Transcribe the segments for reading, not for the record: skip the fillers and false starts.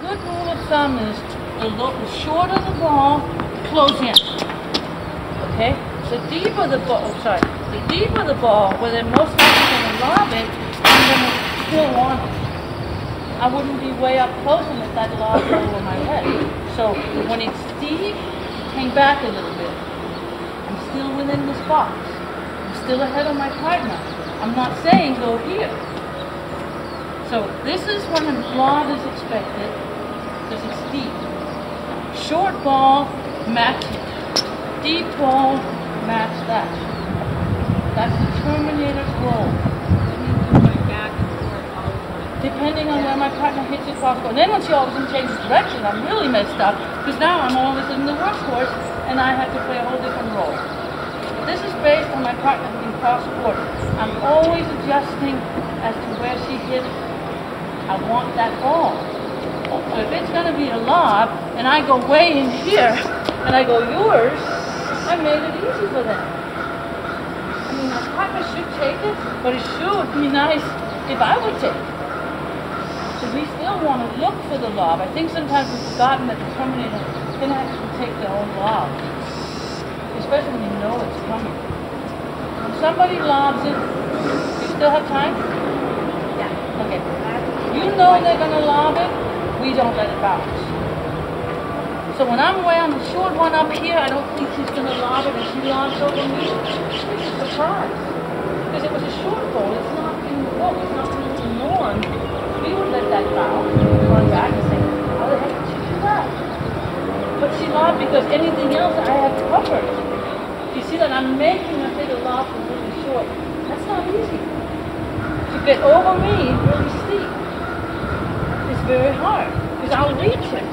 good rule of thumb is the shorter the ball, close in. Okay? The deeper the ball, the deeper the ball, where they're most likely going to lob it, I'm going to still want it. I wouldn't be way up close and let that lob go over my head. So when it's deep, hang back a little bit. I'm still within this box. I'm still ahead of my partner. I'm not saying go here. So this is when a lob is expected because it's deep. Short ball, match it. Deep ball, match that. That's the terminator's goal. Depending on where my partner hits it across court. And then when she all of a sudden changes direction, I'm really messed up because now I'm all of a sudden the workhorse and I have to play a whole different role. This is based on my partner hitting cross court. I'm always adjusting as to where she hit it. I want that ball. So if it's going to be a lob and I go way in here and I go yours, I made it easy for them. I mean, my partner should take it, but it should be nice if I would take it. So we still want to look for the lob. I think sometimes we've forgotten that the terminator can actually take their own lob, especially when you know it's coming. When somebody lobs it, do you still have time? Yeah. Okay. You know they're going to lob it, we don't let it bounce. So when I'm way on the short one up here, I don't think she's going to lob it, and she lobs over me. It's a surprise. Because it was a short ball. It's not in the book. It's not in the norm. We would let that bounce, run back and say, how the heck did she do that? But she lobbed because anything else I have covered. You see that I'm making her hit a lob from really short. That's not easy. To get over me really steep is very hard. Because I'll reach it.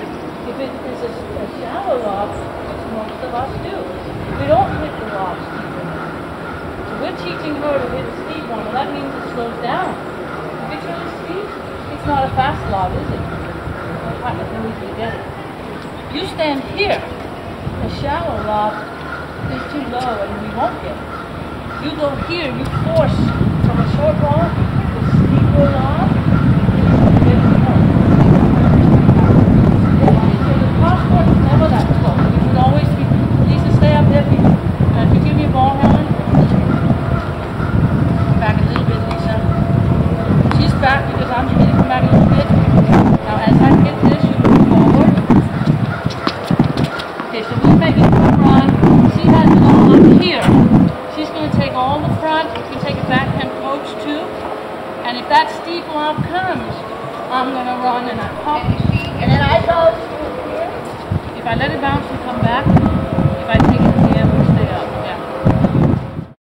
If it is a shallow lob, which most of us do, we don't hit the lob steep enough. So we're teaching her to hit a steep one. Well, that means it slows down. If it's really steep, it's not a fast lob, is it? My partner can easily get it. You stand here, a shallow lob is too low and we won't get it. You go here, you force from a short ball, a steeper lob, and if that steep lob comes, I'm going to run and I pop. And then I go here. If I let it bounce and come back,